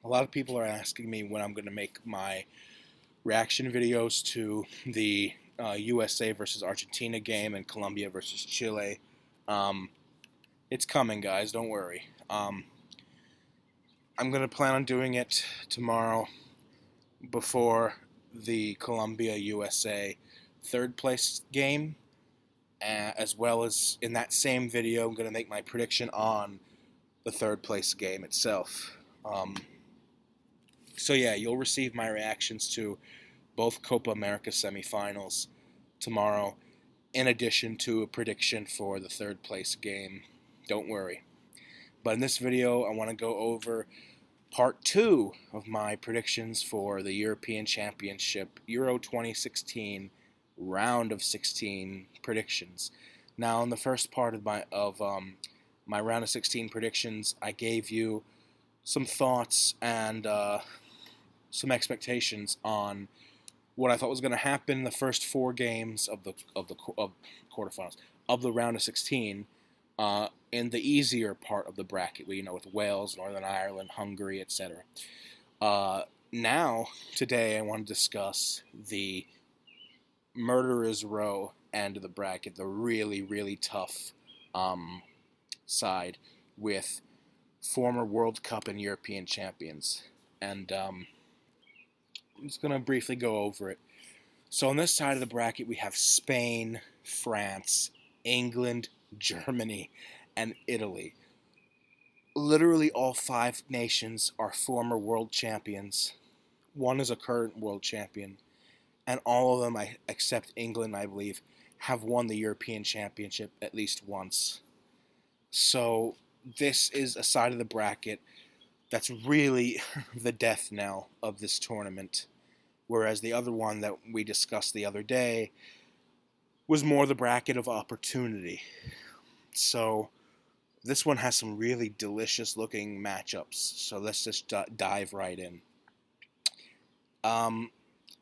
A lot of people are asking me when I'm going to make my reaction videos to the USA versus Argentina game and Colombia versus Chile. Um, it's coming, guys. Don't worry. I'm going to plan on doing it tomorrow before the Colombia USA third place game, as well as in that same video, I'm going to make my prediction on the third place game itself. Um, so yeah, you'll receive my reactions to both Copa America semifinals tomorrow, in addition to a prediction for the third place game. Don't worry. But in this video, I want to go over part two of my predictions for the European Championship Euro 2016 round of 16 predictions. Now, in the first part of my round of 16 predictions, I gave you some thoughts and some expectations on what I thought was going to happen in the first four games of quarterfinals of the round of 16, in the easier part of the bracket, with Wales, Northern Ireland, Hungary, etc. Now, today, I want to discuss the murderer's row end of the bracket, the really, really tough side with former World Cup and European champions. And I'm just going to briefly go over it. So on this side of the bracket, we have Spain, France, England, Germany, and Italy. Literally all five nations are former world champions. One is a current world champion. And all of them, except England, I believe, have won the European Championship at least once. So this is a side of the bracket that's really the death knell of this tournament. Whereas the other one that we discussed the other day was more the bracket of opportunity. So this one has some really delicious looking matchups. So let's just dive right in.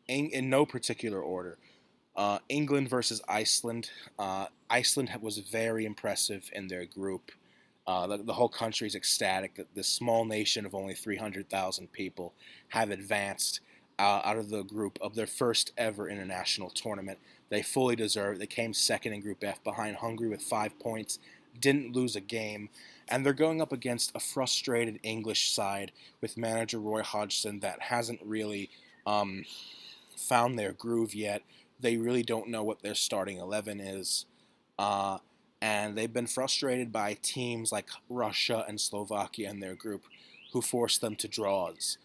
In no particular order. England versus Iceland. Iceland was very impressive in their group. The whole country is ecstatic that this small nation of only 300,000 people have advanced out of the group of their first ever international tournament. They fully deserve it. They came second in Group F behind Hungary with 5 points, didn't lose a game, and they're going up against a frustrated English side with manager Roy Hodgson that hasn't really found their groove yet. They really don't know what their starting 11 is. And they've been frustrated by teams like Russia and Slovakia in their group who forced them to draws.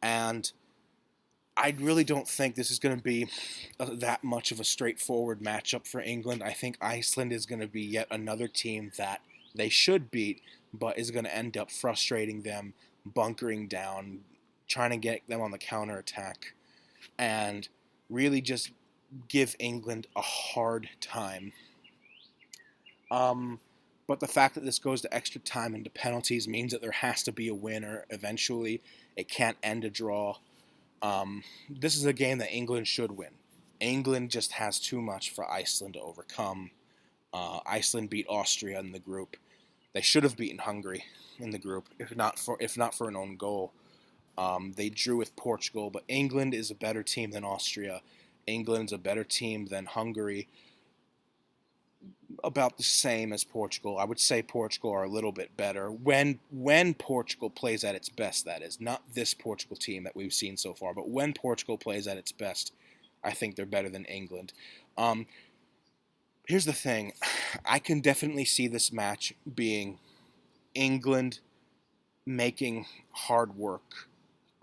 And I really don't think this is going to be that much of a straightforward matchup for England. I think Iceland is going to be yet another team that they should beat, but is going to end up frustrating them, bunkering down, trying to get them on the counterattack, and really just give England a hard time. But the fact that this goes to extra time and to penalties means that there has to be a winner eventually. It can't end a draw. This is a game that England should win. England just has too much for Iceland to overcome. Iceland beat Austria in the group. They should have beaten Hungary in the group, if not for an own goal. They drew with Portugal, but England is a better team than Austria. England's a better team than Hungary. About the same as Portugal. I would say Portugal are a little bit better when Portugal plays at its best. That is not this Portugal team that we've seen so far, but when Portugal plays at its best, I think they're better than England. Here's the thing: I can definitely see this match being England making hard work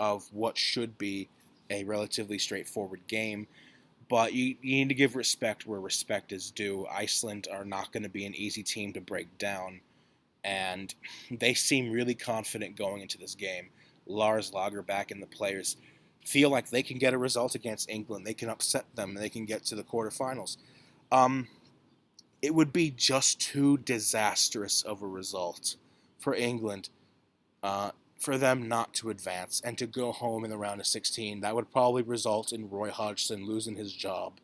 of what should be a relatively straightforward game. But you need to give respect where respect is due. Iceland are not going to be an easy team to break down, and they seem really confident going into this game. Lars Lagerbäck and the players feel like they can get a result against England. They can upset them, and they can get to the quarterfinals. It would be just too disastrous of a result for England, for them not to advance and to go home in the round of 16. That would probably result in Roy Hodgson losing his job,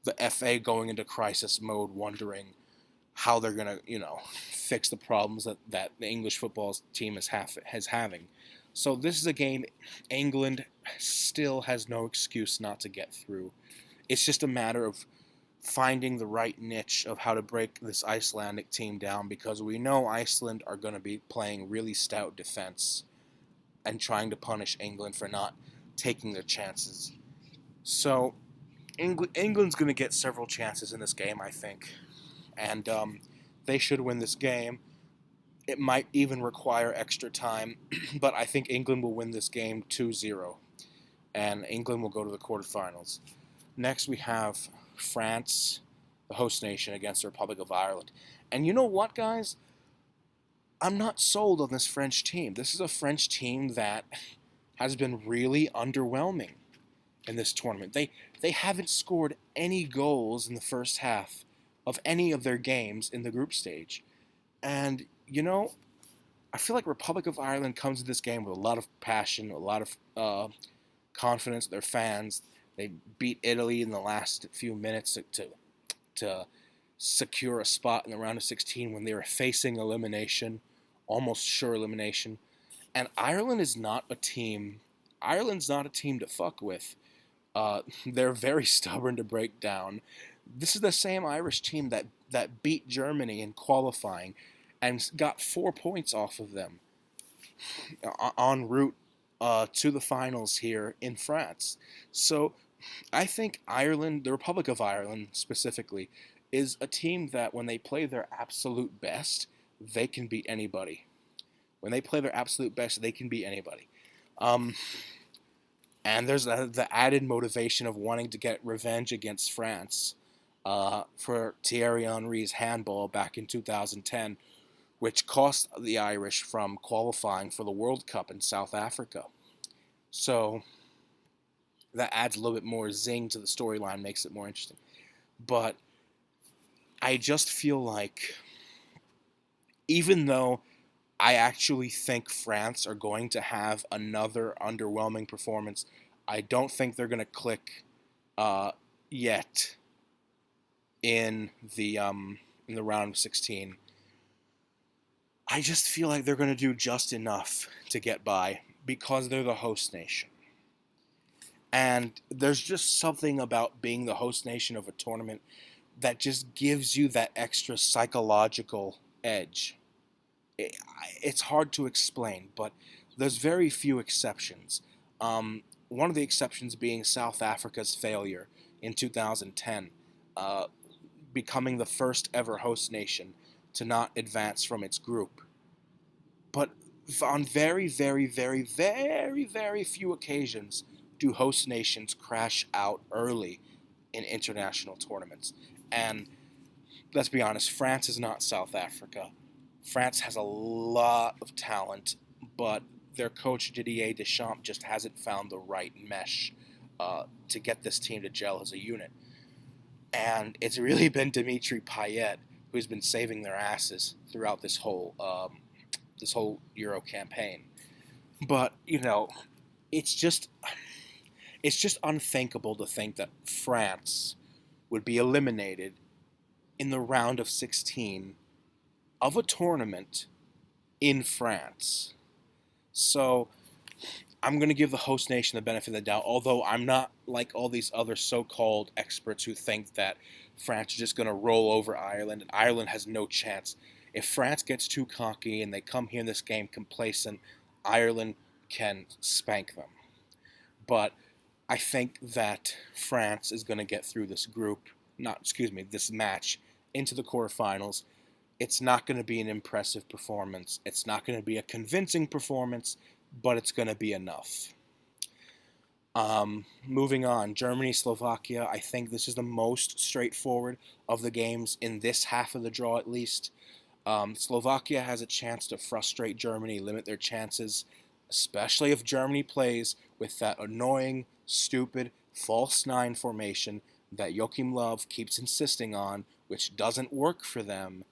the FA going into crisis mode, wondering how they're going to, fix the problems that the English football team is having. So this is a game England still has no excuse not to get through. It's just a matter of finding the right niche of how to break this Icelandic team down, because we know Iceland are going to be playing really stout defense and trying to punish England for not taking their chances. So England's going to get several chances in this game, I think, and they should win this game. It might even require extra time, but I think England will win this game 2-0, and England will go to the quarterfinals. Next, we have France, the host nation, against the Republic of Ireland. And you know what, guys? I'm not sold on this French team. This is a French team that has been really underwhelming in this tournament. They haven't scored any goals in the first half of any of their games in the group stage. And, I feel like Republic of Ireland comes to this game with a lot of passion, a lot of confidence. Their fans, they beat Italy in the last few minutes to secure a spot in the round of 16 when they were facing elimination, almost sure elimination. And Ireland's not a team to fuck with. They're very stubborn to break down. This is the same Irish team that beat Germany in qualifying and got 4 points off of them en route to the finals here in France. So I think Ireland, the Republic of Ireland specifically, is a team that when they play their absolute best, they can beat anybody. When they play their absolute best, they can beat anybody. Um, and there's the added motivation of wanting to get revenge against France for Thierry Henry's handball back in 2010, which cost the Irish from qualifying for the World Cup in South Africa. So that adds a little bit more zing to the storyline, makes it more interesting. But I just feel like, even though I actually think France are going to have another underwhelming performance, I don't think they're going to click yet in the round of 16. I just feel like they're going to do just enough to get by because they're the host nation. And there's just something about being the host nation of a tournament that just gives you that extra psychological edge. It's hard to explain, but there's very few exceptions. One of the exceptions being South Africa's failure in 2010, becoming the first ever host nation to not advance from its group. But on very, very, very, very, very few occasions do host nations crash out early in international tournaments. And let's be honest, France is not South Africa. France has a lot of talent, but their coach Didier Deschamps just hasn't found the right mesh to get this team to gel as a unit. And it's really been Dimitri Payet who's been saving their asses throughout this whole Euro campaign. But it's just unthinkable to think that France would be eliminated in the round of 16 of a tournament in France. So I'm going to give the host nation the benefit of the doubt, although I'm not like all these other so-called experts who think that France is just going to roll over Ireland, and Ireland has no chance. If France gets too cocky and they come here in this game complacent, Ireland can spank them. But I think that France is going to get through this this match into the quarterfinals. It's not going to be an impressive performance. It's not going to be a convincing performance, but it's going to be enough. Moving on, Germany, Slovakia. I think this is the most straightforward of the games in this half of the draw, at least. Slovakia has a chance to frustrate Germany, limit their chances, especially if Germany plays with that annoying, stupid, false nine formation that Joachim Löw keeps insisting on, which doesn't work for them,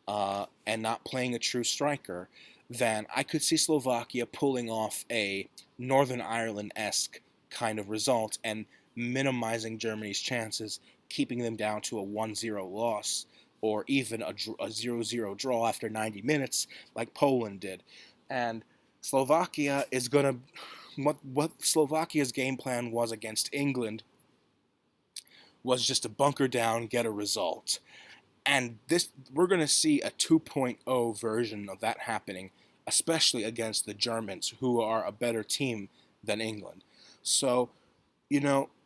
and not playing a true striker. Then I could see Slovakia pulling off a Northern Ireland-esque kind of result and minimizing Germany's chances, keeping them down to a 1-0 loss, or even a 0-0 draw after 90 minutes, like Poland did. And Slovakia is gonna what Slovakia's game plan was against England was just to bunker down, get a result. And this we're going to see a 2.0 version of that happening, especially against the Germans, who are a better team than England. So,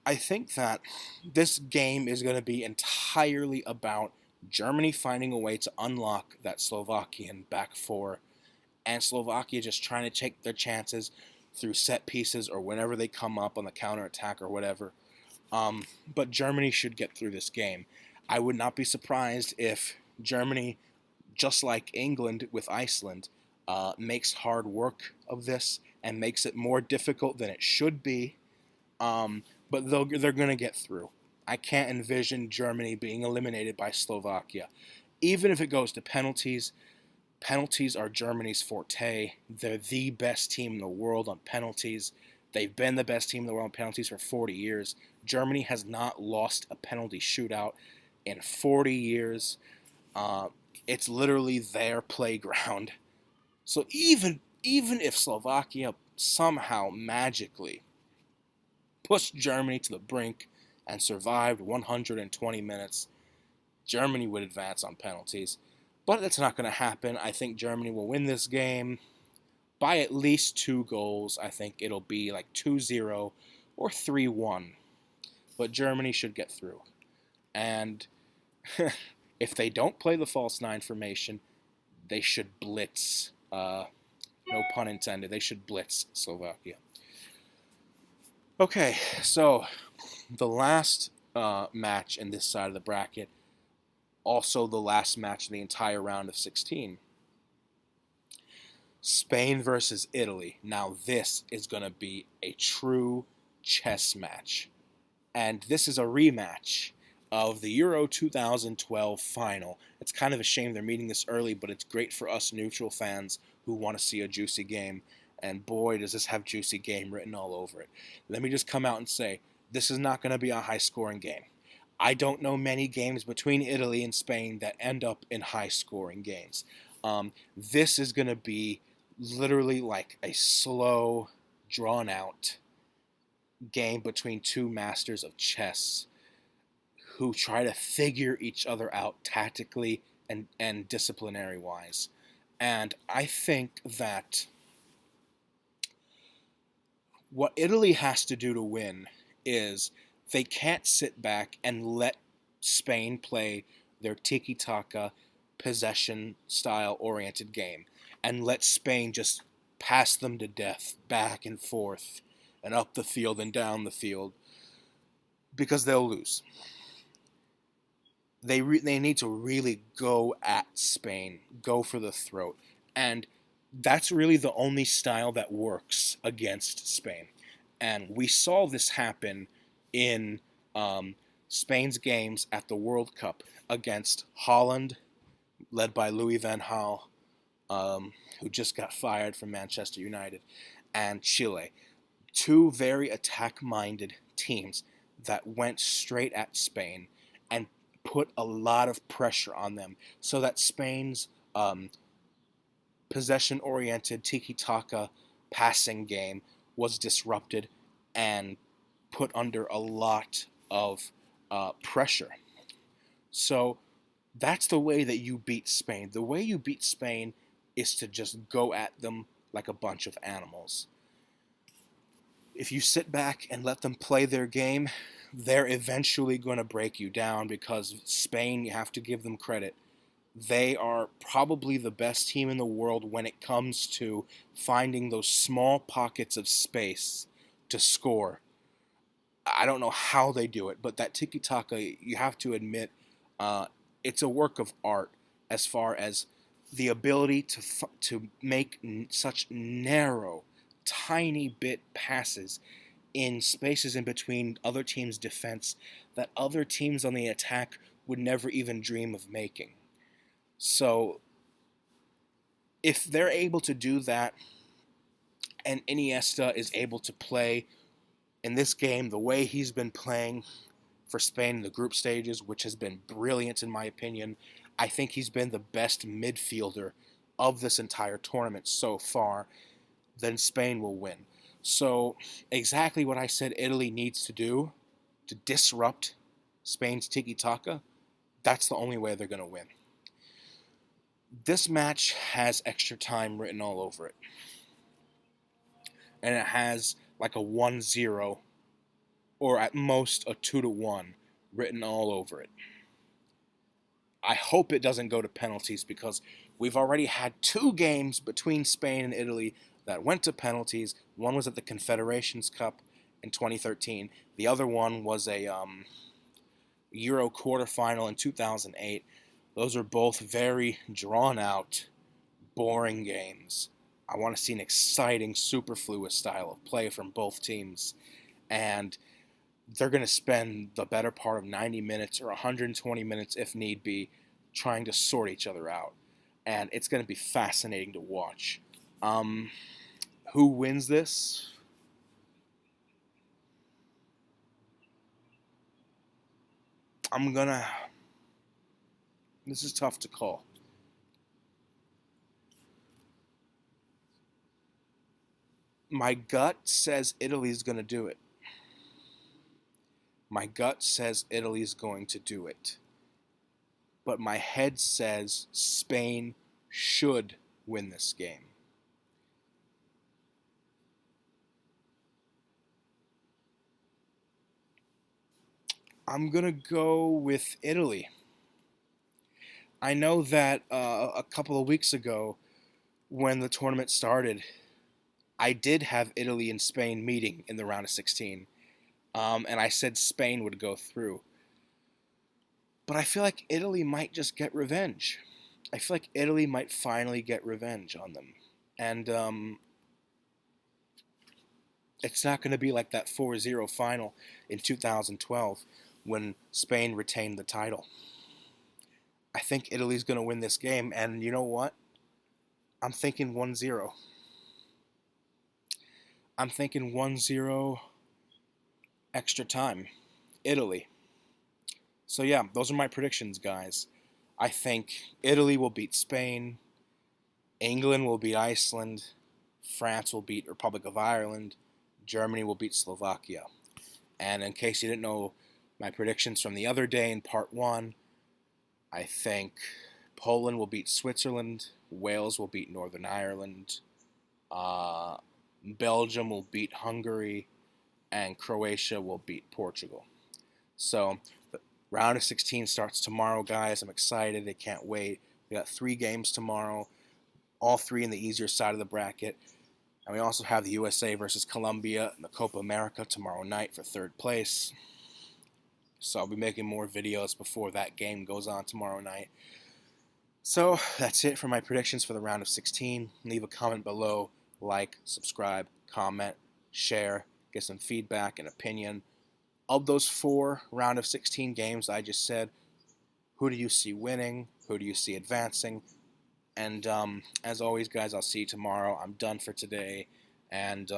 I think that this game is going to be entirely about Germany finding a way to unlock that Slovakian back four, and Slovakia just trying to take their chances through set pieces or whenever they come up on the counter attack or whatever. But Germany should get through this game. I would not be surprised if Germany, just like England with Iceland, makes hard work of this and makes it more difficult than it should be. But they're going to get through. I can't envision Germany being eliminated by Slovakia. Even if it goes to penalties, penalties are Germany's forte. They're the best team in the world on penalties. They've been the best team in the world on penalties for 40 years. Germany has not lost a penalty shootout in 40 years. Uh, it's literally their playground. So even if Slovakia somehow magically pushed Germany to the brink and survived 120 minutes, Germany would advance on penalties. But that's not going to happen. I think Germany will win this game by at least 2 goals. I think it'll be like 2-0 or 3-1. But Germany should get through. And if they don't play the false nine formation, they should blitz. No pun intended. They should blitz Slovakia. Okay, so the last match in this side of the bracket, also the last match in the entire round of 16. Spain versus Italy. Now this is going to be a true chess match. And this is a rematch of the Euro 2012 final. It's kind of a shame they're meeting this early, but it's great for us neutral fans who want to see a juicy game. And boy, does this have juicy game written all over it. Let me just come out and say, this is not going to be a high-scoring game. I don't know many games between Italy and Spain that end up in high-scoring games. This is going to be literally like a slow, drawn-out game between two masters of chess who try to figure each other out tactically and disciplinary wise. And I think that what Italy has to do to win is they can't sit back and let Spain play their tiki-taka possession style oriented game and let Spain just pass them to death back and forth and up the field and down the field, because they'll lose. They need to really go at Spain, go for the throat, and that's really the only style that works against Spain. And we saw this happen in Spain's games at the World Cup against Holland, led by Louis van Gaal, who just got fired from Manchester United, and Chile. Two very attack-minded teams that went straight at Spain and put a lot of pressure on them so that Spain's possession-oriented tiki-taka passing game was disrupted and put under a lot of pressure. So that's the way that you beat Spain. The way you beat Spain is to just go at them like a bunch of animals. If you sit back and let them play their game, they're eventually going to break you down, because Spain, you have to give them credit. They are probably the best team in the world when it comes to finding those small pockets of space to score. I don't know how they do it, but that tiki-taka, you have to admit, it's a work of art as far as the ability to make such narrow, tiny bit passes in spaces in between other teams' defense that other teams on the attack would never even dream of making. So if they're able to do that, and Iniesta is able to play in this game the way he's been playing for Spain in the group stages, which has been brilliant in my opinion, I think he's been the best midfielder of this entire tournament so far. then Spain will win. So, exactly what I said Italy needs to do to disrupt Spain's tiki taka, that's the only way they're going to win. This match has extra time written all over it. And it has like a 1-0 or at most a 2-1 written all over it. I hope it doesn't go to penalties because we've already had two games between Spain and Italy that went to penalties. One was at the Confederations Cup in 2013. The other one was a Euro quarterfinal in 2008. Those are both very drawn out, boring games. I want to see an exciting, superfluous style of play from both teams. And they're going to spend the better part of 90 minutes or 120 minutes, if need be, trying to sort each other out. And it's going to be fascinating to watch. Who wins this? I'm going to. This is tough to call. My gut says Italy's going to do it. My gut says Italy's going to do it. But my head says Spain should win this game. I'm going to go with Italy. I know that a couple of weeks ago, when the tournament started, I did have Italy and Spain meeting in the round of 16. And I said Spain would go through. But I feel like Italy might just get revenge. I feel like Italy might finally get revenge on them. And it's not going to be like that 4-0 final in 2012 when Spain retained the title. I think Italy's going to win this game, and you know what? I'm thinking 1-0. I'm thinking 1-0 extra time. Italy. So yeah, those are my predictions, guys. I think Italy will beat Spain, England will beat Iceland, France will beat Republic of Ireland, Germany will beat Slovakia. And in case you didn't know my predictions from the other day in part 1, I think Poland will beat Switzerland, Wales will beat Northern Ireland, uh, Belgium will beat Hungary, and Croatia will beat Portugal. So the round of 16 starts tomorrow, guys. I'm excited. I can't wait. We got 3 games tomorrow, all 3 in the easier side of the bracket. And we also have the USA versus Colombia in the Copa America tomorrow night for 3rd place. So I'll be making more videos before that game goes on tomorrow night. So that's it for my predictions for the round of 16. Leave a comment below, like, subscribe, comment, share, get some feedback and opinion. Of those 4 round of 16 games I just said, who do you see winning? Who do you see advancing? And as always, guys, I'll see you tomorrow. I'm done for today. And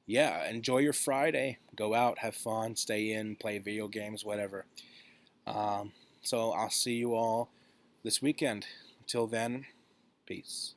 yeah, enjoy your Friday. Go out, have fun, stay in, play video games, whatever. So I'll see you all this weekend. Until then, peace.